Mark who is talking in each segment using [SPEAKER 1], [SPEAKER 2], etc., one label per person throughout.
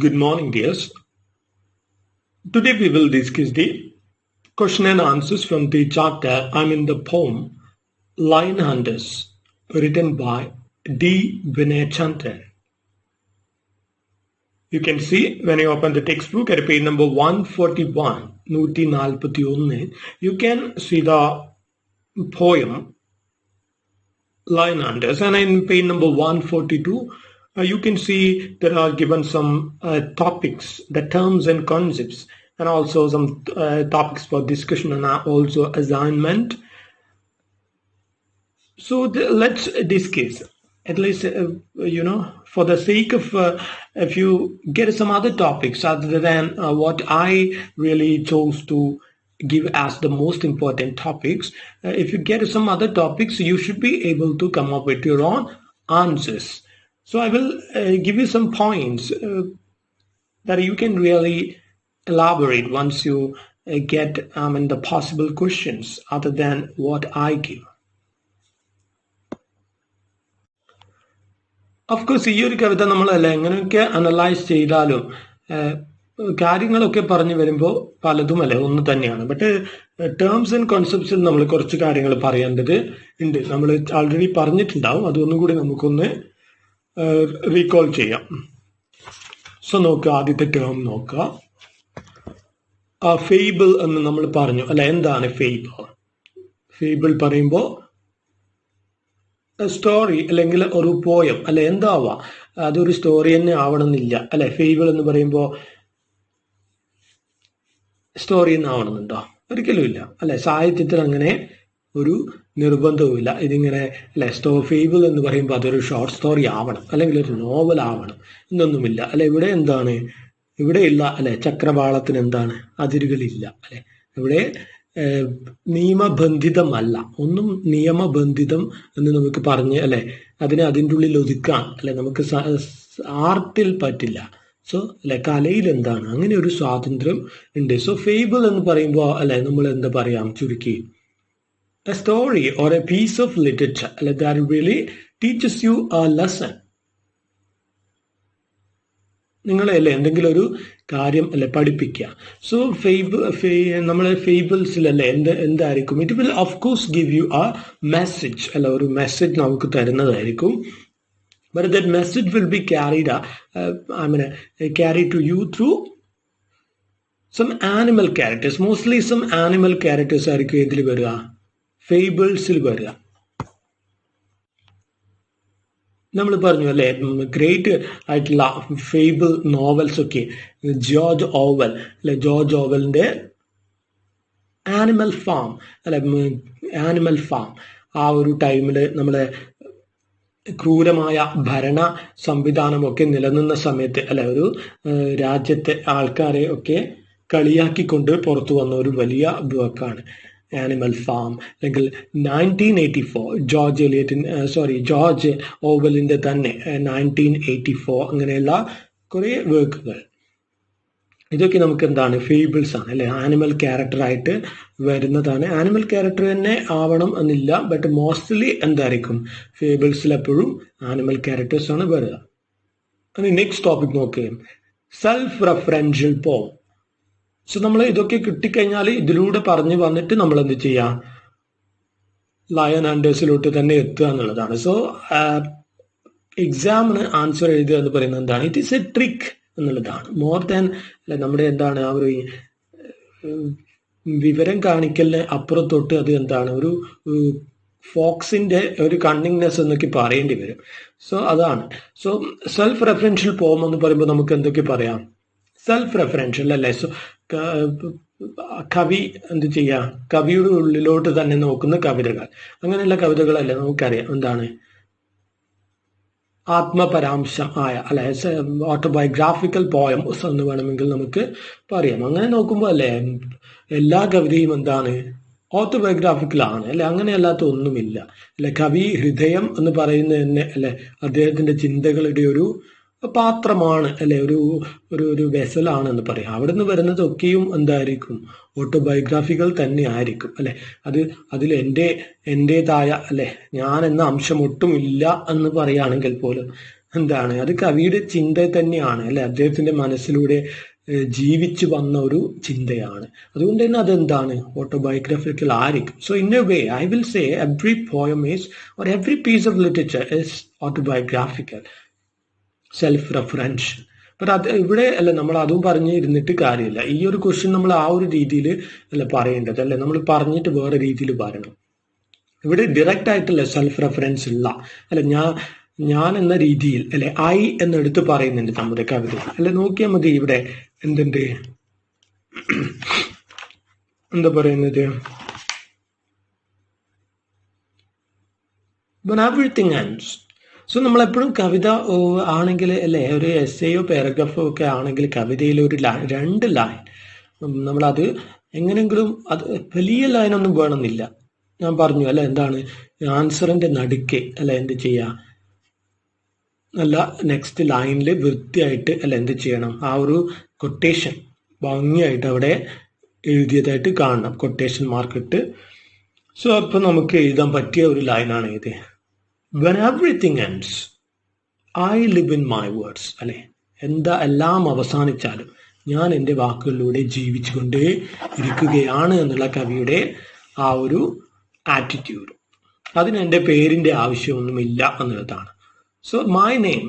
[SPEAKER 1] Good morning, dears. Today we will discuss the question and answers from the chapter I'm in the poem Lion Hunters, written by D. Vinay Chandran. You can see when you open the textbook at page number 141, you can see the poem Lion Hunters, and in page number 142, you can see there are given some topics, the terms and concepts, and also some topics for discussion and also assignment. So let's discuss, at least, for the sake of if you get some other topics other than what I really chose to give as the most important topics. If you get some other topics, you should be able to come up with your own answers. So I will give you some points that you can really elaborate once you get the possible questions other than what I give. Of course, ഈ ഒരു കവിത നമ്മളല്ല എങ്ങനെയൊക്കെ analyse ചെയ്താലും കാര്യങ്ങളൊക്കെ പറഞ്ഞു വരുമ്പോൾ പലതും അല്ലെ ഒന്ന് തന്നെയാണ്. ബട്ട് ടേംസ് ആൻഡ് കോൺസെപ്റ്റ്സിൽ നമ്മൾ കുറച്ച് കാര്യങ്ങൾ പറയേണ്ടത് ഉണ്ട്. നമ്മൾ ആൾറെഡി പറഞ്ഞിട്ടുണ്ടാവും, അതൊന്നും കൂടി നമുക്കൊന്ന് റീകോൾ ചെയ്യാം. സോ നോക്കുക, ആദ്യത്തെ ടേം നോക്കുക. ഫേബിൾ എന്ന് നമ്മൾ പറഞ്ഞു അല്ലെ. എന്താണ് ഫേബിൾ? ഫേബിൾ പറയുമ്പോൾ സ്റ്റോറി അല്ലെങ്കിൽ ഒരു പോയം അല്ലെ, എന്താവാ, അതൊരു സ്റ്റോറി തന്നെ ആവണമെന്നില്ല അല്ലെ. ഫേബിൾ എന്ന് പറയുമ്പോൾ സ്റ്റോറി തന്നെ ആവണമെന്നുണ്ടോ? ഒരിക്കലും ഇല്ല അല്ലെ. സാഹിത്യത്തിൽ അങ്ങനെ ഒരു നിർബന്ധവുമില്ല. ഇതിങ്ങനെ അല്ലെ, ഫേബിൾ എന്ന് പറയുമ്പോൾ അതൊരു ഷോർട്ട് സ്റ്റോറി ആവണം അല്ലെങ്കിൽ ഒരു നോവൽ ആവണം എന്നൊന്നുമില്ല അല്ലെ. ഇവിടെ എന്താണ്, ഇവിടെ ഇല്ല അല്ലെ, ചക്രവാളത്തിന് എന്താണ്, അതിരുകളില്ല അല്ലെ. ഇവിടെ നിയമബന്ധിതമല്ല, ഒന്നും നിയമബന്ധിതം എന്ന് നമുക്ക് പറഞ്ഞ് അല്ലെ അതിനെ അതിൻ്റെ ഉള്ളിൽ ഒതുക്കാൻ അല്ലെ നമുക്ക് ആർട്ടിൽ പറ്റില്ല. സോ അല്ലെ, കലയിൽ എന്താണ്, അങ്ങനെ ഒരു സ്വാതന്ത്ര്യം ഉണ്ട്. സോ ഫേബിൾ എന്ന് പറയുമ്പോൾ അല്ലെ നമ്മൾ എന്താ പറയാം, ചുരുക്കി a story or a piece of literature that really teaches you a lesson. നിങ്ങളെ അല്ലെ എന്തെങ്കിലും ഒരു കാര്യം അല്ലെ പഠിപ്പിക്കുക. സോ നമ്മളെ ഫേബിൾസിലല്ലേ എന്തായിരിക്കും, it will of course give you a message അല്ല, ഒരു മെസ്സേജ് നമുക്ക് തരുന്നതായിരിക്കും. But that message will be carried to you through some animal characters. Mostly some animal characters ആയിരിക്കും ഇതിൽ വരിക, ഫേബിൾസിൽ വരിക. നമ്മൾ പറഞ്ഞു അല്ലെ, ഗ്രേറ്റ് ആയിട്ടുള്ള ഫേബിൾ നോവൽസ് ഒക്കെ ജോർജ് ഓവൽ അല്ലെ, ജോർജ് ഓവലിന്റെ ആനിമൽ ഫാം അല്ലെ, ആനിമൽ ഫാം ആ ഒരു ടൈമിൽ നമ്മളെ ക്രൂരമായ ഭരണ സംവിധാനമൊക്കെ നിലനിന്ന സമയത്ത് അല്ലെ, ഒരു രാജ്യത്തെ ആൾക്കാരെ ഒക്കെ കളിയാക്കിക്കൊണ്ട് പുറത്തു വന്ന ഒരു വലിയ വർക്കാണ് ആനിമൽ ഫാം. അല്ലെങ്കിൽ 1984 ജോർജ് ഓവലിന്റെ തന്നെ 1984 അങ്ങനെയുള്ള കുറെ വർക്കുകൾ, ഇതൊക്കെ നമുക്ക് എന്താണ്, ഫേബിൾസ് ആണ് അല്ലെ. ആനിമൽ ക്യാരക്ടറായിട്ട് വരുന്നതാണ്. ആനിമൽ ക്യാരക്ടർ തന്നെ ആവണം എന്നില്ല, ബട്ട് മോസ്റ്റ്ലി എന്തായിരിക്കും, ഫേബിൾസിൽ എപ്പോഴും ആനിമൽ ക്യാരക്ടേഴ്സ് ആണ് വരിക. നെക്സ്റ്റ് ടോപ്പിക് നോക്കുകയും സെൽഫ് റെഫറൻഷ്യൽ പോം. സോ നമ്മൾ ഇതൊക്കെ കിട്ടിക്കഴിഞ്ഞാൽ ഇതിലൂടെ പറഞ്ഞു വന്നിട്ട് നമ്മൾ എന്ത് ചെയ്യാം, ലയൺ ഹണ്ടേഴ്സിലോട്ട് തന്നെ എത്തുക എന്നുള്ളതാണ്. സോ എക്സാമിന് ആൻസർ എഴുതുക എന്ന് പറയുന്നത് എന്താണ്, ഇറ്റ് ഈസ് എ ട്രിക്ക് എന്നുള്ളതാണ്. മോർ ദാൻ നമ്മുടെ എന്താണ് ആ ഒരു വിവരം കാണിക്കലിന് അപ്പുറത്തൊട്ട് അത് എന്താണ്, ഒരു ഫോക്സിന്റെ ഒരു കണ്ണിങ്നെസ് എന്നൊക്കെ പറയേണ്ടി വരും. സോ അതാണ്. സോ സെൽഫ് റെഫറൻഷ്യൽ പോം എന്ന് പറയുമ്പോൾ നമുക്ക് എന്തൊക്കെ പറയാം, സെൽഫ് റെഫറൻഷ്യൽ അല്ലേ. സോ കവി എന്ത് ചെയ്യാ, കവിയുടെ ഉള്ളിലോട്ട് തന്നെ നോക്കുന്ന കവിതകൾ, അങ്ങനെയുള്ള കവിതകളല്ലേ നമുക്കറിയാം എന്താണ്, ആത്മപരാംശം ആയ അല്ലെ, ഓട്ടോബയോഗ്രാഫിക്കൽ പോയംസ് എന്ന് വേണമെങ്കിൽ നമുക്ക് പറയാം. അങ്ങനെ നോക്കുമ്പോൾ അല്ലെ എല്ലാ കവിതയും എന്താണ്, ഓട്ടോബയോഗ്രാഫിക്കലാണ് അല്ലെ, അങ്ങനെയല്ലാത്ത ഒന്നുമില്ല അല്ലെ. കവി ഹൃദയം എന്ന് പറയുന്നത് തന്നെ അല്ലെ അദ്ദേഹത്തിന്റെ ചിന്തകളുടെ ഒരു പാത്രമാണ് അല്ലെ, ഒരു വെസലാണ് എന്ന് പറയാം. അവിടെ നിന്ന് വരുന്നതൊക്കെയും എന്തായിരിക്കും, ഓട്ടോബയോഗ്രാഫികൾ തന്നെ ആയിരിക്കും അല്ലെ. അതിൽ എൻ്റെതായ അല്ലെ ഞാൻ എന്ന അംശം ഒട്ടും ഇല്ല എന്ന് പറയുകയാണെങ്കിൽ പോലും എന്താണ്, അത് കവിയുടെ ചിന്ത തന്നെയാണ് അല്ലെ, അദ്ദേഹത്തിന്റെ മനസ്സിലൂടെ ജീവിച്ചു വന്ന ഒരു ചിന്തയാണ്. അതുകൊണ്ട് തന്നെ അതെന്താണ്, ഓട്ടോബയോഗ്രഫിക്കൽ ആയിരിക്കും. So in a way I will say every poem is or every piece of literature is autobiographical, self referential. But അത് ഇവിടെ അല്ല, നമ്മൾ അതും പറഞ്ഞ് ഇരുന്നിട്ട് കാര്യമില്ല. ഈ ഒരു ക്വസ്റ്റ്യൻ നമ്മൾ ആ ഒരു രീതിയിൽ അല്ല പറയേണ്ടത്, അല്ലെ നമ്മൾ പറഞ്ഞിട്ട് വേറെ രീതിയിൽ പറയണം. ഇവിടെ ഡയറക്റ്റ് ആയിട്ടല്ല സെൽഫ് റെഫറൻസ് ഉള്ള അല്ലെ, ഞാൻ എന്ന രീതിയിൽ അല്ലെ ഐ എന്നെടുത്ത് പറയുന്നുണ്ട് നമ്മുടെ കവിത അല്ലെ. നോക്കിയാൽ മതി ഇവിടെ എന്തുണ്ട്, എന്താ പറയുന്നത്, when everything ends. സോ നമ്മളെപ്പോഴും കവിത ആണെങ്കിൽ അല്ലെ, ഒരു എസ്സേയോ പാരഗ്രാഫോ ഒക്കെ ആണെങ്കിൽ കവിതയിൽ ഒരു രണ്ട് ലൈൻ നമ്മളത് എങ്ങനെങ്കിലും, അത് വലിയ ലൈനൊന്നും വേണമെന്നില്ല. ഞാൻ പറഞ്ഞു അല്ലെ, എന്താണ് ആൻസറിന്റെ നടുക്ക് അല്ലെ എന്ത് ചെയ്യുക, അല്ല നെക്സ്റ്റ് ലൈനിൽ വൃത്തിയായിട്ട് അല്ല എന്ത് ചെയ്യണം, ആ ഒരു കൊട്ടേഷൻ ഭംഗിയായിട്ട് അവിടെ എഴുതിയതായിട്ട് കാണണം, കൊട്ടേഷൻ മാർക്കിട്ട്. സോ അപ്പൊ നമുക്ക് എഴുതാൻ പറ്റിയ ഒരു ലൈനാണ് ഇത്. When everything ends, I live in my words. അല്ലെ, എല്ലാം അവസാനിച്ചാലും ഞാൻ എൻ്റെ വാക്കുകളിലൂടെ ജീവിച്ചുകൊണ്ടേ ഇരിക്കുകയാണ് എന്നുള്ള കവിയുടെ ആ ഒരു ആറ്റിറ്റ്യൂഡ്. അതിന് എൻ്റെ പേരിൻ്റെ ആവശ്യമൊന്നുമില്ല എന്നുള്ളതാണ്. സോ മൈ നെയിം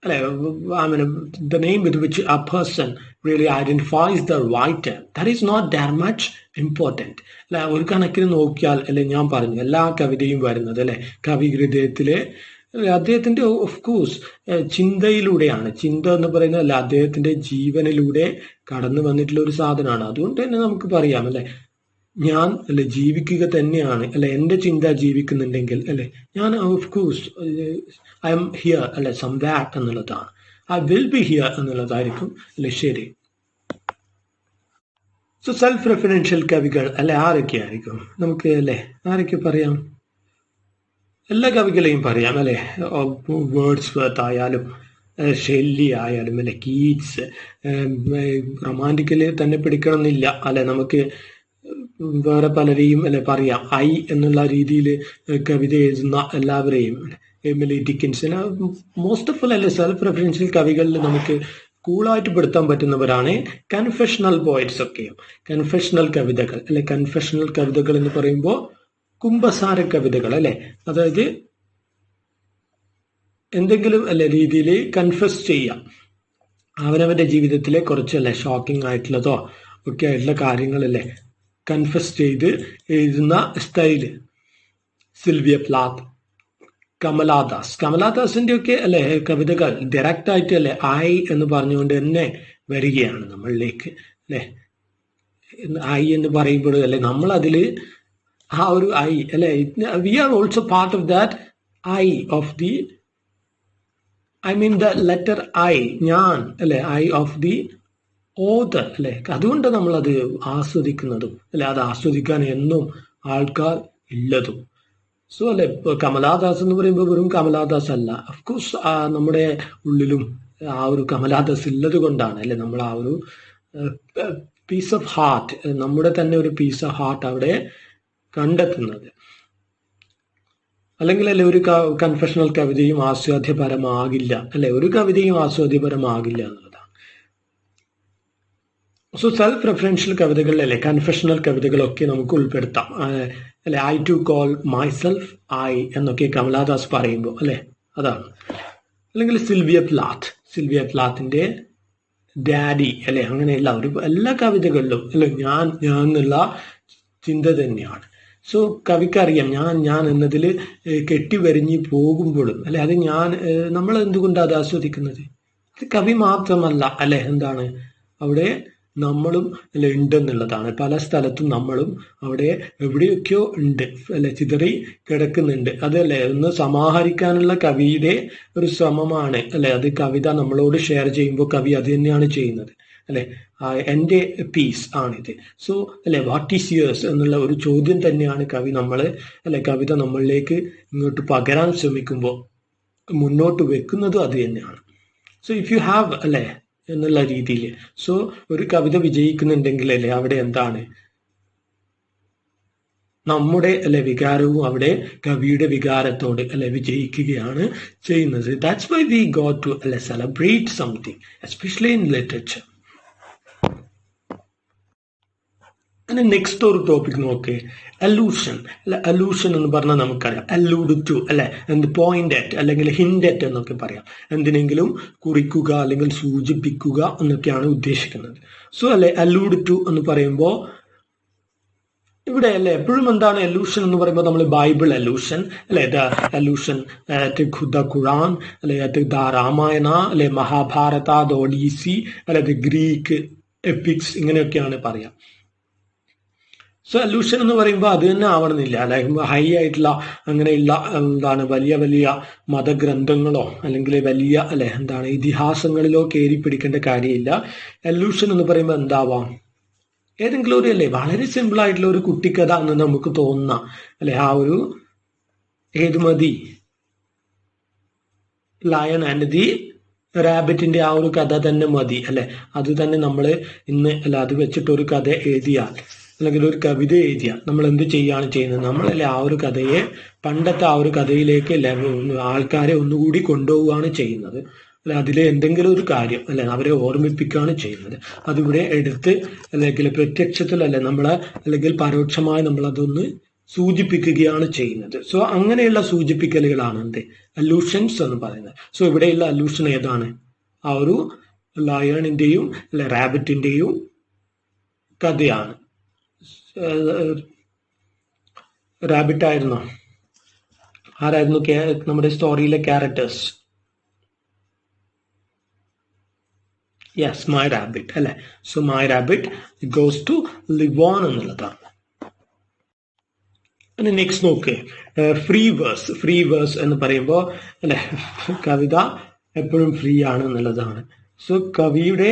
[SPEAKER 1] അല്ലെ, I mean the name with which a person really identifies the writer, that is not that much important. അല്ലെ, ഒരു കണക്കിന് നോക്കിയാൽ അല്ലെ, ഞാൻ പറഞ്ഞു എല്ലാ കവിതയും വരുന്നത് അല്ലെ കവി ഹൃദയത്തിലെ അദ്ദേഹത്തിന്റെ ഓഫ് കോഴ്സ് ചിന്തയിലൂടെയാണ്. ചിന്ത എന്ന് പറയുന്നത് അല്ല, അദ്ദേഹത്തിന്റെ ജീവനിലൂടെ കടന്നു വന്നിട്ടുള്ള ഒരു സാധനമാണ്. അതുകൊണ്ട് തന്നെ നമുക്ക് പറയാം അല്ലെ, ഞാൻ അല്ലെ ജീവിക്കുക തന്നെയാണ് അല്ലെ, എൻ്റെ ചിന്ത ജീവിക്കുന്നുണ്ടെങ്കിൽ അല്ലെ, ഞാൻ of course I am here അല്ലെ, സം ദാറ്റ് എന്നുള്ളതാണ്, ഐ വിൽ ബി ഹിയർ എന്നുള്ളതായിരിക്കും അല്ലെ ശരി. സോ സെൽഫ് റെഫറൻഷ്യൽ കവികൾ അല്ലെ ആരൊക്കെയായിരിക്കും നമുക്ക് അല്ലെ, ആരൊക്കെ പറയാം, എല്ലാ കവികളെയും പറയാം അല്ലെ, വേർഡ്സ് വർത്ത് ആയാലും ഷെല്ലി ആയാലും അല്ലെ, കീറ്റ്സ്, റൊമാൻറ്റിക്കല് തന്നെ പിടിക്കണം എന്നില്ല അല്ലെ, നമുക്ക് വേറെ പലരെയും അല്ലെ പറയാം. ഐ എന്നുള്ള രീതിയിൽ കവിത എഴുതുന്ന എല്ലാവരെയും, എമിലി ഡിക്കിൻസൺ, മോസ്റ്റ് ഓഫ് അല്ലെ സെൽഫ് റെഫറൻഷ്യൽ കവികളിൽ നമുക്ക് കൂളായിട്ട് പെടുത്താൻ പറ്റുന്നവരാണ് കൺഫെഷണൽ പോയറ്റ്സ് ഒക്കെയും. കൺഫെഷണൽ കവിതകൾ അല്ലെ, കൺഫെഷണൽ കവിതകൾ എന്ന് പറയുമ്പോൾ കുംഭസാര കവിതകൾ അല്ലെ, അതായത് എന്തെങ്കിലും അല്ലെ രീതിയിൽ കൺഫെസ് ചെയ്യാം, അവനവന്റെ ജീവിതത്തിലെ കുറച്ച് അല്ലെ ഷോക്കിംഗ് ആയിട്ടുള്ളതോ ഒക്കെ ആയിട്ടുള്ള കാര്യങ്ങളല്ലേ കൺഫെസ് ചെയ്ത് എഴുതുന്ന സ്റ്റൈല്. സിൽവിയ പ്ലാത്ത്, കമലാദാസിന്റെ ഒക്കെ അല്ലെ കവിതകൾ ഡയറക്റ്റ് ആയിട്ട് അല്ലെ ഐ എന്ന് പറഞ്ഞുകൊണ്ട് തന്നെ വരികയാണ് നമ്മളിലേക്ക് അല്ലെ. ഐ എന്ന് പറയുമ്പോൾ അല്ലെ നമ്മൾ അതില് ആ ഒരു ഐ അല്ലെ, we are also part of that I of the, I mean the letter I, ഞാൻ അല്ലെ, ഐ ഓഫ് ദി ഓതർ അല്ലെ. അതുകൊണ്ട് നമ്മൾ അത് ആസ്വദിക്കുന്നതും അല്ലെ, അത് ആസ്വദിക്കാൻ എന്നും ആൾക്കാർ ഉള്ളതും. സോ അല്ലെ, കമലാദാസ് എന്ന് പറയുമ്പോൾ വെറും കമലാദാസ് അല്ല, അഫ്കോഴ്സ് നമ്മുടെ ഉള്ളിലും ആ ഒരു കമലാദാസ് ഉള്ളത് കൊണ്ടാണ് അല്ലെ നമ്മൾ ആ ഒരു പീസ് ഓഫ് ഹാർട്ട്, നമ്മുടെ തന്നെ ഒരു പീസ് ഓഫ് ഹാർട്ട് അവിടെ കണ്ടെത്തുന്നത്. അല്ലെങ്കിൽ അല്ലെ ഒരു കൺഫെഷണൽ കവിതയും ആസ്വാദ്യപരമാകില്ല അല്ലെ, ഒരു കവിതയും ആസ്വാദ്യപരമാകില്ല എന്നുള്ളതാണ്. സോ സെൽഫ് റെഫറൻഷ്യൽ കവിതകളിൽ അല്ലെ കൺഫെഷണൽ കവിതകളൊക്കെ നമുക്ക് ഉൾപ്പെടുത്താം അല്ലെ. I to call myself I എന്നൊക്കെ കമലാദാസ് പറയുമ്പോൾ അല്ലെ, അതാണ്. അല്ലെങ്കിൽ സിൽവിയ പ്ലാത്തിന്റെ ഡാഡി അല്ലെ, അങ്ങനെയുള്ള ഒരു എല്ലാ കവിതകളിലും അല്ലെ ഞാൻ എന്നുള്ള ചിന്ത തന്നെയാണ്. സോ കവിക്കറിയാം ഞാൻ എന്നതിൽ കെട്ടിവരിഞ്ഞ് പോകുമ്പോഴും അല്ലെ, അത് നമ്മൾ എന്തുകൊണ്ടാണ് അത് ആസ്വദിക്കുന്നത്, അത് കവി മാത്രമല്ല അല്ലെ, എന്താണ് അവിടെ നമ്മളും അല്ലെ ഉണ്ടെന്നുള്ളതാണ്. പല സ്ഥലത്തും നമ്മളും അവിടെ എവിടെയൊക്കെയോ ഉണ്ട് അല്ലെ, ചിതറി കിടക്കുന്നുണ്ട്. അതല്ലേ ഒന്ന് സമാഹരിക്കാനുള്ള കവിയുടെ ഒരു ശ്രമമാണ് അല്ലെ. അത് കവിത നമ്മളോട് ഷെയർ ചെയ്യുമ്പോൾ കവി അത് തന്നെയാണ് ചെയ്യുന്നത് അല്ലെ. എൻ്റെ പീസ് ആണിത്. സോ അല്ലെ, വാട്ട് ഈസ് യുവേഴ്സ് എന്നുള്ള ഒരു ചോദ്യം തന്നെയാണ് കവി കവിത നമ്മളിലേക്ക് ഇങ്ങോട്ട് പകരാൻ ശ്രമിക്കുമ്പോൾ മുന്നോട്ട് വെക്കുന്നതും അത് തന്നെയാണ്. സോ ഇഫ് യു ഹാവ് അല്ലെ എന്നുള്ള രീതിയിൽ, സോ ഒരു കവിത വിജയിക്കുന്നുണ്ടെങ്കിൽ അല്ലെ അവിടെ എന്താണ് നമ്മുടെ അല്ലെ വികാരവും അവിടെ കവിയുടെ വികാരത്തോട് അല്ലെ വിജയിക്കുകയാണ് ചെയ്യുന്നത്. That's why we got to അല്ലെ celebrate something, especially in literature. Next ഒരു ടോപ്പിക് നോക്ക്, അലൂഷൻ. അല്ലെ അലൂഷൻ എന്ന് പറഞ്ഞാൽ നമുക്കറിയാം അല്ലൂഡ് ടു അല്ലെ, എന്ത് പോയിന്റ് അറ്റ് അല്ലെങ്കിൽ ഹിന്റ് അറ്റ് എന്നൊക്കെ പറയാം. എന്തിനെങ്കിലും കുറിക്കുക അല്ലെങ്കിൽ സൂചിപ്പിക്കുക എന്നൊക്കെയാണ് ഉദ്ദേശിക്കുന്നത്. സോ അല്ലെ അല്ലൂഡ് ടു എന്ന് പറയുമ്പോൾ ഇവിടെ അല്ലെ എപ്പോഴും എന്താണ് അലൂഷൻ എന്ന് പറയുമ്പോൾ നമ്മൾ ബൈബിൾ അലൂഷൻ അല്ലെ, അലൂഷൻ ദ ഖുറാൻ അല്ലെ, ദ രാമായണ അല്ലെ, മഹാഭാരത, ദ ഒഡീസി അല്ലെ, ദ ഗ്രീക്ക് എപ്പിക്സ്, ഇങ്ങനെയൊക്കെയാണ് പറയാം. സോ അലൂഷൻ എന്ന് പറയുമ്പോൾ അത് തന്നെ ആവണമെന്നില്ല. അല്ലെ ഹൈ ആയിട്ടുള്ള അങ്ങനെയുള്ള എന്താണ് വലിയ വലിയ മതഗ്രന്ഥങ്ങളോ അല്ലെങ്കിൽ വലിയ അല്ലെ എന്താണ് ഇതിഹാസങ്ങളിലോ കയറി പിടിക്കേണ്ട കാര്യമില്ല. അലൂഷൻ എന്ന് പറയുമ്പോൾ എന്താവാം, ഏതെങ്കിലും ഒരു അല്ലെ വളരെ സിമ്പിൾ ആയിട്ടുള്ള ഒരു കുട്ടിക്കഥ എന്ന് നമുക്ക് തോന്നുന്ന അല്ലെ, ആ ഒരു ഏത് മതി, ലയൺ ആൻഡ് ദി റാബിറ്റിന്റെ ആ ഒരു കഥ തന്നെ മതി അല്ലെ. അത് തന്നെ നമ്മൾ ഇന്ന് അല്ല അത് വെച്ചിട്ട് ഒരു കഥ എഴുതിയാൽ അല്ലെങ്കിൽ ഒരു കവിത എഴുതിയാൽ നമ്മൾ എന്ത് ചെയ്യാണ് ചെയ്യുന്നത്, നമ്മളല്ലേ ആ ഒരു കഥയെ പണ്ടത്തെ ആ ഒരു കഥയിലേക്ക് ആൾക്കാരെ ഒന്നുകൂടി കൊണ്ടുപോവുകയാണ് ചെയ്യുന്നത്. അല്ലെ അതിലെ എന്തെങ്കിലും ഒരു കാര്യം അല്ലെ അവരെ ഓർമ്മിപ്പിക്കുകയാണ് ചെയ്യുന്നത്. അതിവിടെ എടുത്ത് അല്ലെങ്കിൽ പ്രത്യക്ഷത്തിൽ അല്ലെ നമ്മളെ അല്ലെങ്കിൽ പരോക്ഷമായി നമ്മൾ അതൊന്ന് സൂചിപ്പിക്കുകയാണ് ചെയ്യുന്നത്. സോ അങ്ങനെയുള്ള സൂചിപ്പിക്കലുകളാണ് എന്ത് അലൂഷൻസ് എന്ന് പറയുന്നത്. സോ ഇവിടെയുള്ള അലൂഷൻ ഏതാണ്, ആ ഒരു ലയണിന്റെയും അല്ലെ റാബിറ്റിന്റെയും കഥയാണ്. റാബിറ്റ് ആയിരുന്നോ, ആരായിരുന്നു നമ്മുടെ സ്റ്റോറിയിലെ ക്യാരക്ടേഴ്സ്? യെസ്, മൈ റാബിറ്റ് അല്ലെ. So my rabbit goes to live on എന്നുള്ളതാണ്. നെക്സ്റ്റ് നോക്ക്, ഫ്രീ വേഴ്സ്. ഫ്രീ വേഴ്സ് എന്ന് പറയുമ്പോൾ അല്ലെ കവിത എപ്പോഴും ഫ്രീ ആണ് എന്നുള്ളതാണ്. സോ കവിയുടെ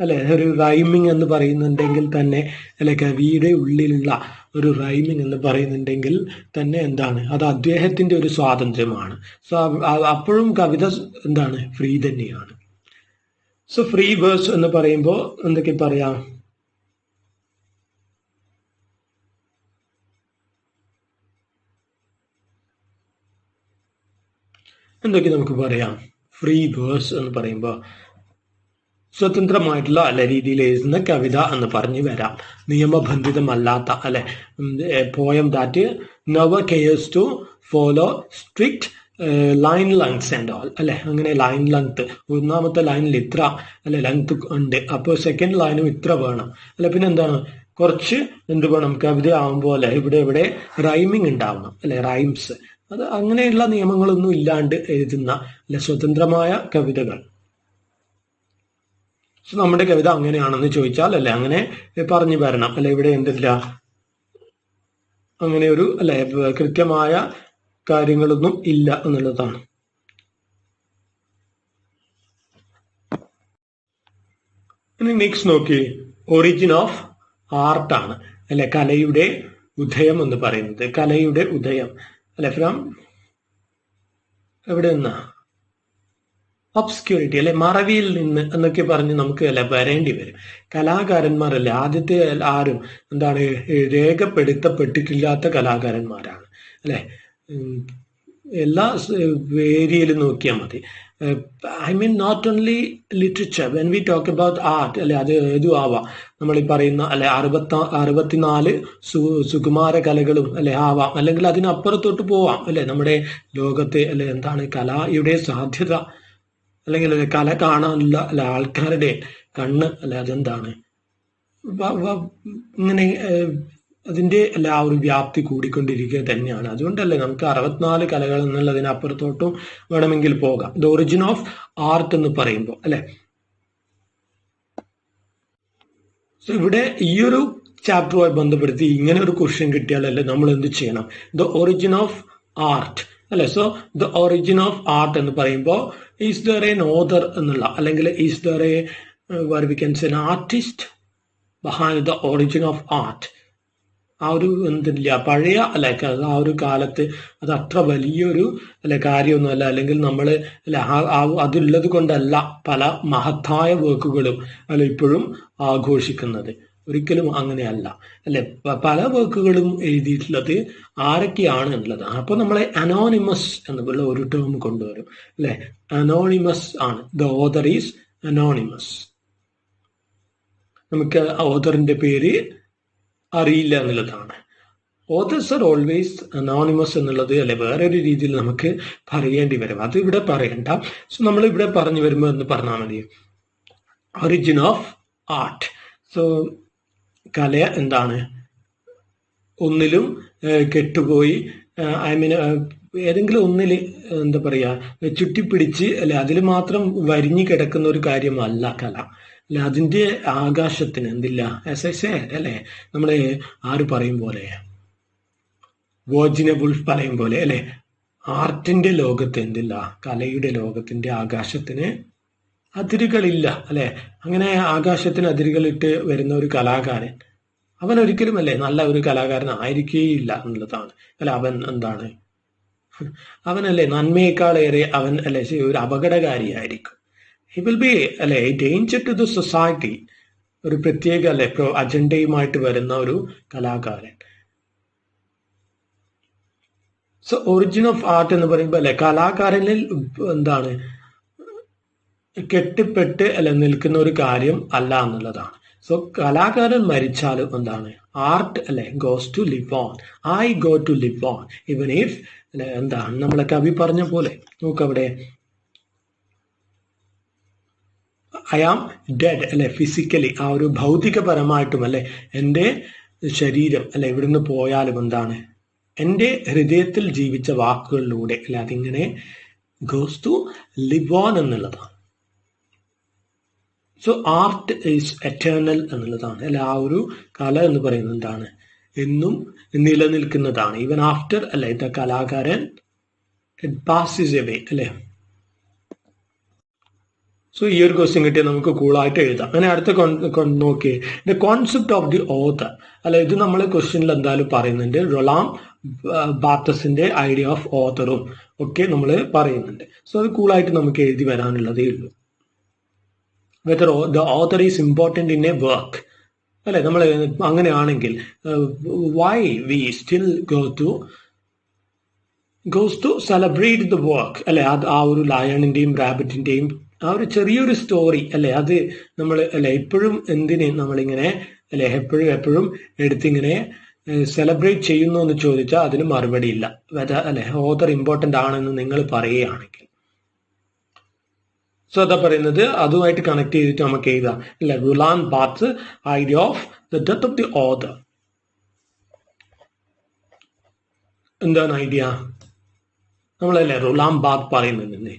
[SPEAKER 1] അല്ലെ ഒരു റൈമിങ് എന്ന് പറയുന്നുണ്ടെങ്കിൽ തന്നെ അല്ലെ കവിയുടെ ഉള്ളിലുള്ള ഒരു റൈമിങ് എന്ന് പറയുന്നുണ്ടെങ്കിൽ തന്നെ എന്താണ് അത് അദ്ദേഹത്തിന്റെ ഒരു സ്വാതന്ത്ര്യമാണ്. സോ അപ്പോഴും കവിത എന്താണ് ഫ്രീ തന്നെയാണ്. സോ ഫ്രീ വേഴ്സ് എന്ന് പറയുമ്പോൾ എന്തൊക്കെ പറയാം, എന്തൊക്കെ നമുക്ക് പറയാം. ഫ്രീ വേഴ്സ് എന്ന് പറയുമ്പോൾ സ്വതന്ത്രമായിട്ടുള്ള അല്ലെ രീതിയിൽ എഴുതുന്ന കവിത എന്ന് പറഞ്ഞു വരാം. നിയമബന്ധിതമല്ലാത്ത അല്ലെ poem that never cares to follow strict line lengths and all അല്ലെ. അങ്ങനെ ലൈൻ ലെങ്ത്, ഒന്നാമത്തെ ലൈനിൽ ഇത്ര അല്ലെ ലെങ്ത് ഉണ്ട്, അപ്പോൾ സെക്കൻഡ് ലൈനും ഇത്ര വേണം അല്ലെ. പിന്നെ എന്താണ് കുറച്ച് എന്ത് വേണം, കവിത ആവുമ്പോൾ അല്ലെ ഇവിടെ റൈമിങ് ഉണ്ടാവണം അല്ലെ, റൈംസ്. അത് അങ്ങനെയുള്ള നിയമങ്ങളൊന്നും ഇല്ലാണ്ട് എഴുതുന്ന അല്ലെ സ്വതന്ത്രമായ കവിതകൾ. സോ നമ്മുടെ കവിത അങ്ങനെയാണെന്ന് ചോദിച്ചാൽ അല്ലെ അങ്ങനെ പറഞ്ഞു വരണം അല്ലെ. ഇവിടെ എന്തില്ല അങ്ങനെ ഒരു അല്ലെ കൃത്യമായ കാര്യങ്ങളൊന്നും ഇല്ല എന്നുള്ളതാണ്. ഇനി നെക്സ്റ്റ് നോക്കി, ഒറിജിൻ ഓഫ് ആർട്ടാണ് അല്ലെ കലയുടെ ഉദയം എന്ന് പറയുന്നത്. കലയുടെ ഉദയം അല്ലെ ഫ്രം എവിടെ നിന്നാ, ഒബ്സ്ക്യൂരിറ്റി അല്ലെ മറവിയിൽ നിന്ന് എന്നൊക്കെ പറഞ്ഞ് നമുക്ക് അല്ലെ വരേണ്ടി വരും. കലാകാരന്മാരല്ലേ ആദ്യത്തെ ആരും എന്താണ് രേഖപ്പെടുത്തപ്പെട്ടിട്ടില്ലാത്ത കലാകാരന്മാരാണ് അല്ലെ. എല്ലാ ഏരിയയിലും നോക്കിയാൽ മതി. I mean not only literature, when we talk about art അല്ലെ, അത് ഏതും ആവാം. നമ്മൾ ഈ പറയുന്ന അല്ലെ 64 സുകുമാര കലകളും അല്ലെ ആവാം, അല്ലെങ്കിൽ അതിനപ്പുറത്തോട്ട് പോവാം അല്ലെ. നമ്മുടെ ലോകത്തെ അല്ലെ എന്താണ് കലയുടെ സാധ്യത അല്ലെങ്കിൽ കല കാണാനുള്ള അല്ലെ ആൾക്കാരുടെ കണ്ണ് അല്ലെ അതെന്താണ് ഇങ്ങനെ അതിന്റെ അല്ല ആ ഒരു വ്യാപ്തി കൂടിക്കൊണ്ടിരിക്കുക തന്നെയാണ്. അതുകൊണ്ടല്ലേ നമുക്ക് 64 കലകൾ എന്നുള്ളതിനപ്പുറത്തോട്ടും വേണമെങ്കിൽ പോകാം. ദ ഒറിജിൻ ഓഫ് ആർട്ട് എന്ന് പറയുമ്പോൾ അല്ലെ. സോ ഇവിടെ ഈ ഒരു ചാപ്റ്ററുമായി ബന്ധപ്പെടുത്തി ഇങ്ങനെ ഒരു ക്വസ്റ്റ്യൻ കിട്ടിയാലല്ലേ നമ്മൾ എന്ത് ചെയ്യണം, ദ ഒറിജിൻ ഓഫ് ആർട്ട് അല്ലെ. So the origin of art എന്ന് പറയുമ്പോൾ ഈസ് ദർ എൻ ഓതർ എന്നുള്ള അല്ലെങ്കിൽ is there A we can say an artist behind the origin of art. ആ ഒരു എന്തില്ല പഴയ അല്ലെ ആ ഒരു കാലത്ത് അത് അത്ര വലിയൊരു അല്ലെ കാര്യമൊന്നുമല്ല, അല്ലെങ്കിൽ നമ്മൾ അല്ലെ അതുള്ളത് കൊണ്ടല്ല പല മഹത്തായ വർക്കുകളും അല്ല ഇപ്പോഴും ആഘോഷിക്കുന്നത്. ഒരിക്കലും അങ്ങനെയല്ല അല്ലെ. പല വർക്കുകളും എഴുതിയിട്ടുള്ളത് ആരൊക്കെയാണ് എന്നുള്ളതാണ്. അപ്പൊ നമ്മളെ അനോണിമസ് എന്നുള്ള ഒരു ടേം കൊണ്ടുവരും അല്ലെ. അനോണിമസ് ആണ്, ദ ഓതർ ഈസ് അനോണിമസ്. നമുക്ക് ഓതറിന്റെ പേര് അറിയില്ല എന്നുള്ളതാണ്. ഓതേഴ്സ് ആർ ഓൾവേസ് അനോണിമസ് എന്നുള്ളത് അല്ലെ വേറൊരു രീതിയിൽ നമുക്ക് പറയേണ്ടി വരും. അത് ഇവിടെ പറയണ്ട. സോ നമ്മൾ ഇവിടെ പറഞ്ഞു വരുമ്പോൾ എന്ന് പറഞ്ഞാൽ മതി, ഒറിജിൻ ഓഫ് ആർട്ട്. സോ കല എന്താണ്, ഒന്നിലും കെട്ടുപോയി, ഐ മീൻ ഏതെങ്കിലും ഒന്നിൽ എന്താ പറയാ ചുറ്റിപ്പിടിച്ച് അല്ലെ അതിൽ മാത്രം വരിഞ്ഞു കിടക്കുന്ന ഒരു കാര്യമല്ല കല അല്ലെ. അതിന്റെ ആകാശത്തിന് എന്തില്ല, എസ് ഐ സേ അല്ലെ, നമ്മളെ ആര് പറയും പോലെ, വോർജിന വുൾഫ് പറയും പോലെ അല്ലെ, ആർട്ടിന്റെ ലോകത്ത് എന്തില്ല, കലയുടെ ലോകത്തിന്റെ ആകാശത്തിന് അതിരുകളില്ല അല്ലെ. അങ്ങനെ ആകാശത്തിന് അതിരുകളിട്ട് വരുന്ന ഒരു കലാകാരൻ അവൻ ഒരിക്കലും അല്ലെ നല്ല ഒരു കലാകാരൻ ആയിരിക്കേയില്ല എന്നുള്ളതാണ് അല്ലെ. അവൻ എന്താണ്, അവനല്ലേ നന്മയേക്കാളേറെ അവൻ അല്ലെ ഒരു അപകടകാരിയായിരിക്കും. ഹി വിൽ ബി അല്ലെ a danger to the society. ഒരു പ്രത്യേക അല്ലെ അജണ്ടയുമായിട്ട് വരുന്ന ഒരു കലാകാരൻ. സോ ഒറിജിൻ ഓഫ് ആർട്ട് എന്ന് പറയുമ്പോൾ അല്ലെ കലാകാരനിൽ എന്താണ് കെട്ടിപ്പെട്ട് അല്ലെ നിൽക്കുന്ന ഒരു കാര്യം അല്ല എന്നുള്ളതാണ്. സോ കലാകാരൻ മരിച്ചാലും എന്താണ്, ആർട്ട് അല്ലെ goes to live on. I go to live on even if അല്ലെ. എന്താണ് നമ്മളെ കവി പറഞ്ഞ പോലെ, നോക്കവിടെ, ഐ ആം ഡെഡ് അല്ലെ ഫിസിക്കലി, ആ ഒരു ഭൗതികപരമായിട്ടും അല്ലെ എൻ്റെ ശരീരം അല്ലെ ഇവിടുന്ന് പോയാലും എന്താണ്, എൻ്റെ ഹൃദയത്തിൽ ജീവിച്ച വാക്കുകളിലൂടെ അല്ലെ അതിങ്ങനെ ഗോസ് ടു ലിവ് ഓൺ എന്നുള്ളതാണ്. സോ ആർട്ട് ഈസ് എറ്റേണൽ എന്നുള്ളതാണ് അല്ലെ. ആ ഒരു കല എന്ന് പറയുന്നത് എന്താണ്, എന്നും നിലനിൽക്കുന്നതാണ്. ഈവൻ ആഫ്റ്റർ അല്ലെ ദ കലാകാരൻ ഇറ്റ് പാസസ് എവേ അല്ലെ. സോ ഈ ഒരു ക്വസ്റ്റ്യൻ കിട്ടിയാൽ നമുക്ക് കൂളായിട്ട് എഴുതാം. അങ്ങനെ അടുത്ത നോക്കി, the concept of the author അല്ലെ. ഇത് നമ്മൾ ക്വസ്റ്റ്യനിൽ എന്തായാലും പറയുന്നുണ്ട്. റൊളാം ബാർത്തസിന്റെ ഐഡിയ ഓഫ് ഓതറും ഒക്കെ നമ്മൾ പറയുന്നുണ്ട്. സോ അത് കൂളായിട്ട് നമുക്ക് എഴുതി വരാനുള്ളതേ ഉള്ളൂ. Whether the author is important in a work അല്ലെ. നമ്മൾ അങ്ങനെയാണെങ്കിൽ why we still goes to celebrate the work അല്ലെ. അത് ആ ഒരു ലയണിന്റെയും റാബിറ്റിന്റെയും ആ ഒരു ചെറിയൊരു സ്റ്റോറി അല്ലെ, അത് നമ്മൾ അല്ലെ ഇപ്പോഴും എന്തിന് നമ്മളിങ്ങനെ അല്ലെ എപ്പോഴും എടുത്തിങ്ങനെ സെലിബ്രേറ്റ് ചെയ്യുന്നു എന്ന് ചോദിച്ചാൽ അതിന് മറുപടി ഇല്ല. അല്ലെ ഓതർ ഇമ്പോർട്ടൻ്റ് ആണെന്ന് നിങ്ങൾ പറയുകയാണെങ്കിൽ. സോ അതാ പറയുന്നത്, അതുമായിട്ട് കണക്ട് ചെയ്തിട്ട് നമുക്ക് എഴുതാം അല്ലെ. Roland Barthes idea of the death of the author. എന്താണ് ഐഡിയ, നമ്മളല്ലേ റുലാൻ ബാർത്ത് പറയുന്നുണ്ട്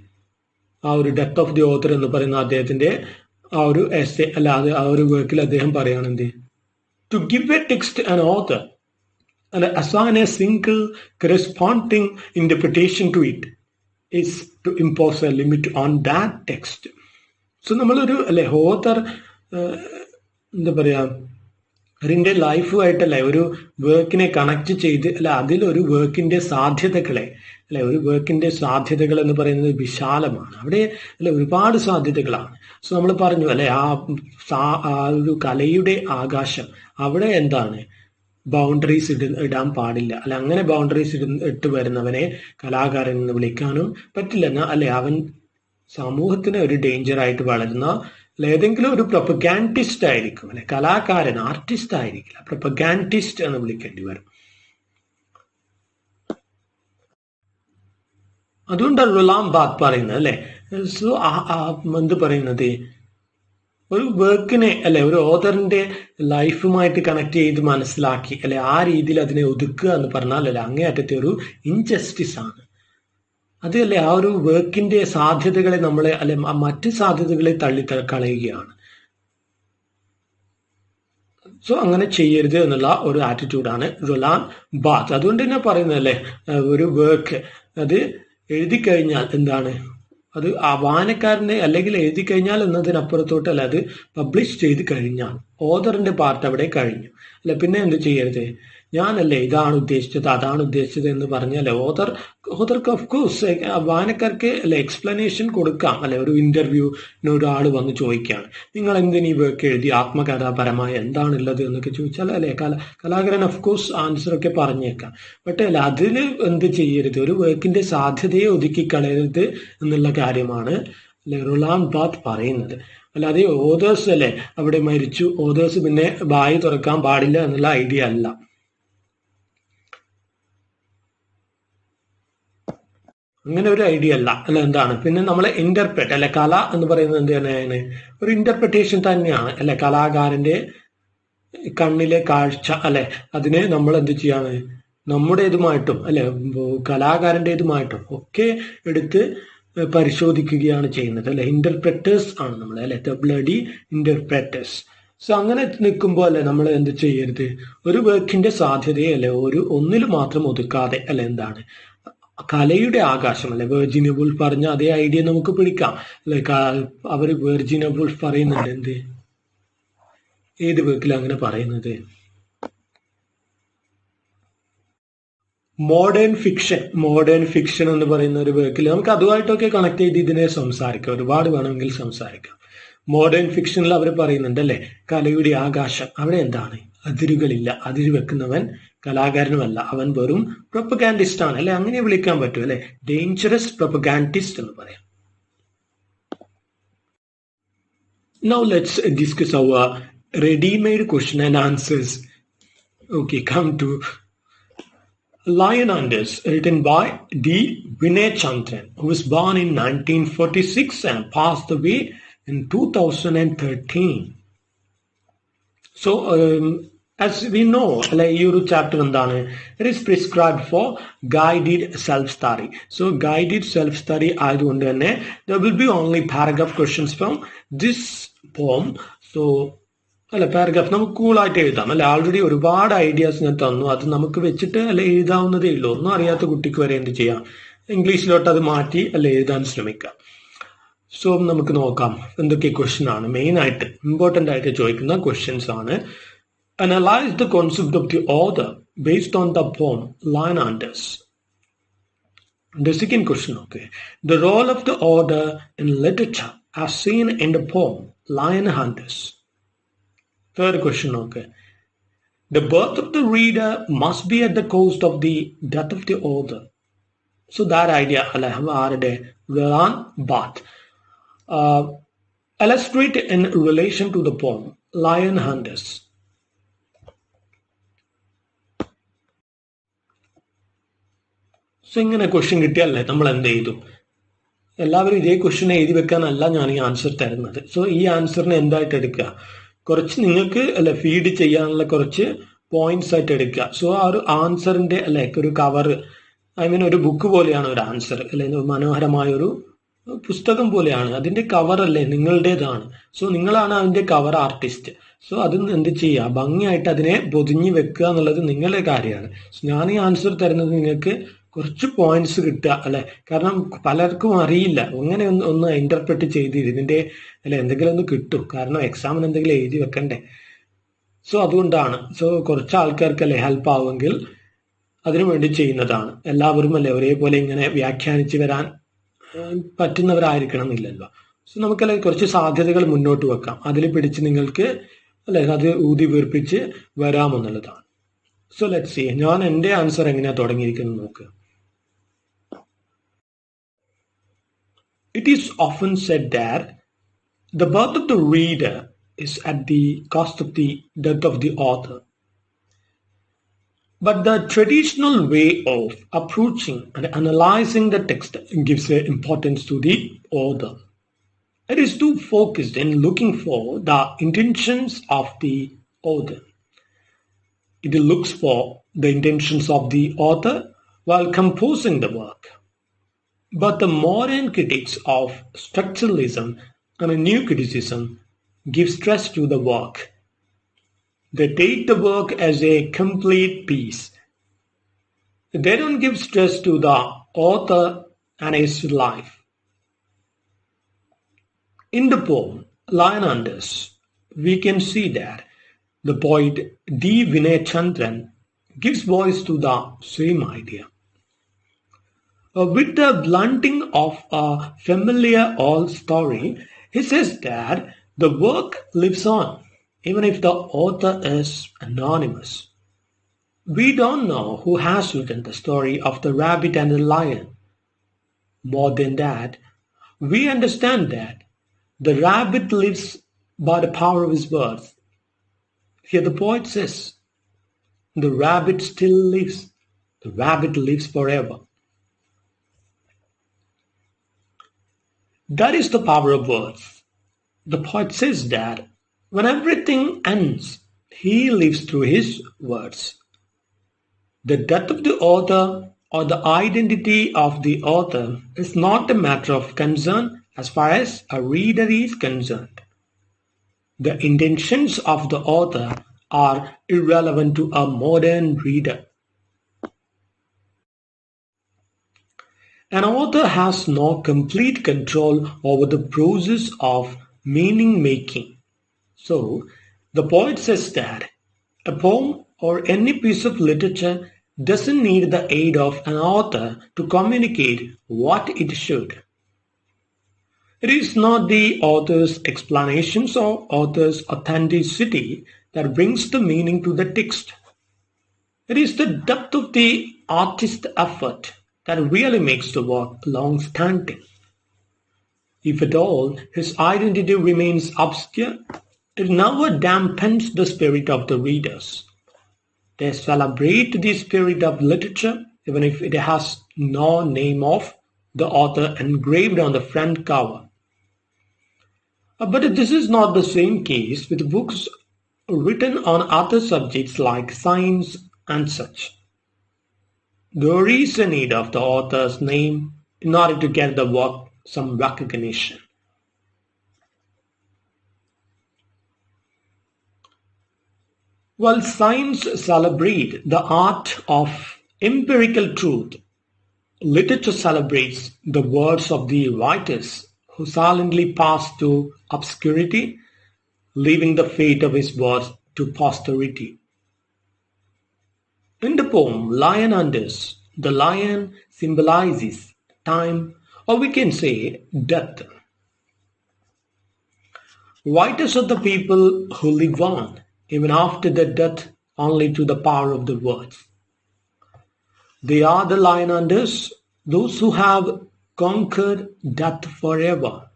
[SPEAKER 1] ആ ഒരു ഡെത്ത് ഓഫ് ദി ഓതർ എന്ന് പറയുന്ന അദ്ദേഹത്തിന്റെ ആ ഒരു എസ്സേ അല്ല, അത് ആ ഒരു വർക്കിൽ അദ്ദേഹം പറയുകയാണെന്ത്, to give a text an author and assign a single corresponding interpretation to it is to impose a limit on that text. So നമ്മളൊരു അല്ലെ ഓതർ എന്താ പറയാ അതിന്റെ ലൈഫുമായിട്ടല്ലേ ഒരു വർക്കിനെ കണക്ട് ചെയ്ത് അല്ലെ അതിലൊരു വർക്കിന്റെ സാധ്യതകളെ അല്ലെ, ഒരു വർക്കിന്റെ സാധ്യതകൾ എന്ന് പറയുന്നത് വിശാലമാണ്. അവിടെ അല്ലെ ഒരുപാട് സാധ്യതകളാണ്. സോ നമ്മൾ പറഞ്ഞു അല്ലെ ആ ഒരു കലയുടെ ആകാശം അവിടെ എന്താണ് ബൗണ്ടറീസ് ഇടാൻ പാടില്ല അല്ലെ. അങ്ങനെ ബൗണ്ടറീസ് ഇട്ട് വരുന്നവനെ കലാകാരൻ എന്ന് വിളിക്കാനും പറ്റില്ലെന്ന അല്ലെ. അവൻ സമൂഹത്തിന് ഒരു ഡേഞ്ചർ ആയിട്ട് വളരുന്ന അല്ലെ ഏതെങ്കിലും ഒരു പ്രൊപ്പഗാൻഡിസ്റ്റ് ആയിരിക്കും അല്ലെ. കലാകാരൻ ആർട്ടിസ്റ്റ് ആയിരിക്കില്ല, പ്രൊപ്പഗാൻഡിസ്റ്റ് എന്ന് വിളിക്കേണ്ടി വരും. അതുകൊണ്ടാണ് റുലാം ബാത്ത് പറയുന്നത് അല്ലെ. സോ എന്ത് പറയുന്നത്, ഒരു വർക്കിനെ അല്ലെ ഒരു ഓതറിന്റെ ലൈഫുമായിട്ട് കണക്ട് ചെയ്ത് മനസ്സിലാക്കി അല്ലെ ആ രീതിയിൽ അതിനെ ഒതുക്കുക എന്ന് പറഞ്ഞാൽ അല്ലെ അങ്ങേയറ്റത്തെ ഒരു ഇൻജസ്റ്റിസ് ആണ് അത് അല്ലെ. ആ ഒരു വർക്കിന്റെ സാധ്യതകളെ നമ്മളെ അല്ലെ മറ്റ് സാധ്യതകളെ കളയുകയാണ്. സോ അങ്ങനെ ചെയ്യരുത് എന്നുള്ള ഒരു ആറ്റിറ്റ്യൂഡാണ് റുലാൻ ബാത്ത്. അതുകൊണ്ട് തന്നെ പറയുന്നത് അല്ലെ ഒരു വർക്ക് അത് എഴുതി കഴിഞ്ഞാൽ എന്താണ്, അത് ആ വായനക്കാരനെ അല്ലെങ്കിൽ എഴുതി കഴിഞ്ഞാൽ എന്നതിനപ്പുറത്തോട്ട് അല്ല, അത് പബ്ലിഷ് ചെയ്ത് കഴിഞ്ഞാൽ ഓതറിന്റെ പാർട്ട് അവിടെ കഴിഞ്ഞു അല്ലെ. പിന്നെ എന്ത് ചെയ്യരുത്, ഞാനല്ലേ ഇതാണ് ഉദ്ദേശിച്ചത് അതാണ് ഉദ്ദേശിച്ചത് എന്ന് പറഞ്ഞാൽ ഓതർക്ക് ഓഫ് കോഴ്സ് വായനക്കാർക്ക് അല്ലെ എക്സ്പ്ലനേഷൻ കൊടുക്കാം. അല്ലെ ഒരു ഇന്റർവ്യൂവിന് ഒരാൾ വന്ന് ചോദിക്കുകയാണ്, നിങ്ങൾ എന്തിനീ വർക്ക് എഴുതി, ആത്മകഥാപരമായ എന്താണുള്ളത് എന്നൊക്കെ ചോദിച്ചാൽ അല്ലെ കലാകാരൻ ഓഫ് കോഴ്സ് ആൻസർ ഒക്കെ പറഞ്ഞേക്കാം. ബട്ട് അല്ല അതിന് എന്ത് ചെയ്യരുത്, ഒരു വർക്കിന്റെ സാധ്യതയെ ഒതുക്കിക്കളയരുത് എന്നുള്ള കാര്യമാണ് റൊളാൻ ബാർത്ത് പറയുന്നത്. അല്ലാതെ ഓതേഴ്സ് അല്ലെ അവിടെ മരിച്ചു, ഓതേഴ്സ് പിന്നെ വായി തുറക്കാൻ പാടില്ല എന്നുള്ള ഐഡിയ അല്ല. അങ്ങനെ ഒരു ഐഡിയ അല്ല. എന്താണ് പിന്നെ നമ്മളെ ഇന്റർപ്രറ്റ് അല്ലെ കല എന്ന് പറയുന്നത് എന്ത് തന്നെയാണ്, ഒരു ഇന്റർപ്രിട്ടേഷൻ തന്നെയാണ് അല്ലെ. കലാകാരന്റെ കണ്ണിലെ കാഴ്ച അല്ലെ അതിനെ നമ്മൾ എന്ത് ചെയ്യാണ്, നമ്മുടേതുമായിട്ടും അല്ലെ കലാകാരൻ്റെതുമായിട്ടും ഒക്കെ എടുത്ത് പരിശോധിക്കുകയാണ് ചെയ്യുന്നത് അല്ലെ. ഇന്റർപ്രറ്റേഴ്സ് ആണ് നമ്മൾ അല്ലെ, ദ ബ്ലഡി ഇന്റർപ്രറ്റേഴ്സ്. സോ അങ്ങനെ നിൽക്കുമ്പോൾ അല്ലെ നമ്മൾ എന്ത് ചെയ്യരുത്, ഒരു വർക്കിന്റെ സാധ്യതയെ അല്ലെ ഒന്നിൽ മാത്രം ഒതുക്കാതെ അല്ലെ എന്താണ് കലയുടെ ആകാശം അല്ലെ. വെർജിനിയ വുൾഫ് പറഞ്ഞ അതേ ഐഡിയ നമുക്ക് പിടിക്കാം അല്ലെ. അവർ വെർജിനിയ വുൾഫ് പറയുന്നുണ്ട് എന്ത്, ഏത് വർക്കിൽ അങ്ങനെ പറയുന്നത്, മോഡേൺ ഫിക്ഷൻ എന്ന് പറയുന്ന ഒരു വർക്കിൽ നമുക്ക് അതുമായിട്ടൊക്കെ കണക്ട് ചെയ്ത് ഇതിനെ സംസാരിക്കാം, ഒരുപാട് വേണമെങ്കിൽ സംസാരിക്കാം. മോഡേൺ ഫിക്ഷനിൽ അവർ പറയുന്നുണ്ട് അല്ലെ കലയുടെ ആകാശം, അവിടെ എന്താണ് അതിരുകളില്ല, അതിര് വെക്കുന്നവൻ കലാകാരനുമല്ല, അവൻ വെറും പ്രൊപ്പഗാൻഡിസ്റ്റ് ആണ് അല്ലെ, അങ്ങനെ വിളിക്കാൻ പറ്റും അല്ലെ, ഡേഞ്ചറസ് പ്രൊപ്പഗാൻഡിസ്റ്റ് എന്ന് പറയാം. Now let's discuss our ready-made question and answers. Okay, come to Lionanders, written by D. Vinay Chandran, who was born in 1946 and passed away in 2013. So, as we know, ഈ ഒരു ചാപ്റ്റർ എന്താണ്, it is prescribed for guided self study. So guided self study ആയതുകൊണ്ട് തന്നെ there will be only paragraph questions from this പോം. So അല്ല paragraph നമുക്ക് കൂളായിട്ട് എഴുതാം അല്ലെ. ആൾറെഡി ഒരുപാട് ഐഡിയാസ് ഞാൻ തന്നു, അത് നമുക്ക് വെച്ചിട്ട് അല്ലെ എഴുതാവുന്നതേ ഉള്ളൂ. ഒന്നും അറിയാത്ത കുട്ടിക്ക് വരെ എന്ത് ചെയ്യാം, ഇംഗ്ലീഷിലോട്ട് അത് മാറ്റി അല്ലെ എഴുതാൻ ശ്രമിക്കാം. സോ നമുക്ക് നോക്കാം എന്തൊക്കെ ക്വസ്റ്റ്യൻ ആണ് മെയിൻ ആയിട്ട് ഇമ്പോർട്ടന്റ് ആയിട്ട് ചോദിക്കുന്ന ക്വസ്റ്റ്യൻസ് ആണ്. Analyze the concept of the author based on the poem Lionanders. The second question, okay. The role of the author in literature as seen in the poem Lionanders. Third question, okay. The birth of the reader must be at the cost of the death of the author. So that idea, Rölan Barth. Illustrate in relation to the poem Lionanders. So ഇങ്ങനെ question കിട്ടിയാലേ നമ്മൾ എന്ത് ചെയ്തു, എല്ലാവരും ഇതേ question എഴുതി വെക്കാനല്ല ഞാൻ ഈ ആൻസർ തരുന്നത്. സോ ഈ ആൻസറിനെ എന്തായിട്ട് എടുക്കുക, കുറച്ച് നിങ്ങൾക്ക് അല്ലെ ഫീഡ് ചെയ്യാനുള്ള കുറച്ച് പോയിന്റ്സ് ആയിട്ട് എടുക്കുക. സോ ആ ഒരു ആൻസറിന്റെ അല്ലെ ഒരു കവർ, ഒരു ബുക്ക് പോലെയാണ് ഒരു ആൻസർ അല്ലെ, മനോഹരമായ ഒരു പുസ്തകം പോലെയാണ്. അതിന്റെ കവർ അല്ലേ നിങ്ങളുടേതാണ്. സോ നിങ്ങളാണ് അതിന്റെ കവർ ആർട്ടിസ്റ്റ്. സോ അത് എന്ത് ചെയ്യുക, ഭംഗിയായിട്ട് അതിനെ പൊതിഞ്ഞു വെക്കുക എന്നുള്ളത് നിങ്ങളുടെ കാര്യമാണ്. ഞാൻ ഈ ആൻസർ തരുന്നത് നിങ്ങൾക്ക് കുറച്ച് പോയിന്റ്സ് കിട്ടുക അല്ലെ, കാരണം പലർക്കും അറിയില്ല എങ്ങനെ ഒന്ന് ഇന്റർപ്രറ്റ് ചെയ്ത് ഇതിന്റെ അല്ലെ എന്തെങ്കിലും ഒന്ന് കിട്ടും, കാരണം എക്സാമിന് എന്തെങ്കിലും എഴുതി വെക്കണ്ടേ. സോ അതുകൊണ്ടാണ്. സോ കുറച്ച് ആൾക്കാർക്ക് അല്ലെ ഹെൽപ്പ് ആവുമെങ്കിൽ അതിനു വേണ്ടി ചെയ്യുന്നതാണ്. എല്ലാവരും അല്ലെ ഒരേപോലെ ഇങ്ങനെ വ്യാഖ്യാനിച്ച് വരാൻ പറ്റുന്നവരായിരിക്കണം എന്നില്ലല്ലോ. സോ നമുക്കല്ലെ കുറച്ച് സാധ്യതകൾ മുന്നോട്ട് വെക്കാം, അതിൽ പിടിച്ച് നിങ്ങൾക്ക് അല്ലെ അത് ഊതി വീർപ്പിച്ച് വരാമെന്നുള്ളതാണ്. സോ ലെറ്റ്സ് സീ, ഞാൻ എൻ്റെ ആൻസർ എങ്ങനെയാ തുടങ്ങിയിരിക്കുന്നത് നോക്കുക. It is often said that the birth of the reader is at the cost of the death of the author. But the traditional way of approaching and analyzing the text gives importance to the author. It is too focused in looking for the intentions of the author. It looks for the intentions of the author while composing the work. But the modern critics of structuralism and a new criticism give stress to the work. They take the work as a complete piece. They don't give stress to the author and his life. In the poem Lionanders, we can see that the poet D. Vinay Chandran gives voice to the same idea. With the blunting of a familiar old story, he says that the work lives on, even if the author is anonymous. We don't know who has written the story of the rabbit and the lion. More than that, we understand that the rabbit lives by the power of his words. Here the poet says, the rabbit still lives. The rabbit lives forever. That is the power of words. The poet says that when everything ends, he lives through his words. The death of the author or the identity of the author is not a matter of concern as far as a reader is concerned. The intentions of the author are irrelevant to a modern reader. An author has no complete control over the process of meaning making. So, the poet says that a poem or any piece of literature doesn't need the aid of an author to communicate what it should. It is not the author's explanations or author's authenticity that brings the meaning to the text. It is the depth of the artist's effort that really makes the work long-standing. If at all his identity remains obscure, it never dampens the spirit of the readers. They celebrate the spirit of literature even if it has no name of the author engraved on the front cover. But this is not the same case with books written on other subjects like science and such. There is a need of the author's name in order to get the work some recognition. While science celebrates the art of empirical truth, literature celebrates the words of the writers who silently passed to obscurity, leaving the fate of his words to posterity. In the poem Lion and Us, the lion symbolizes time, or we can say death. Writers are the people who live on, even after their death, only through the power of the words. They are the lion and us, those who have conquered death forever.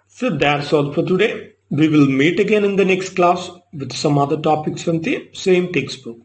[SPEAKER 1] So that's all for today. We will meet again in the next class with some other topics from the same textbook.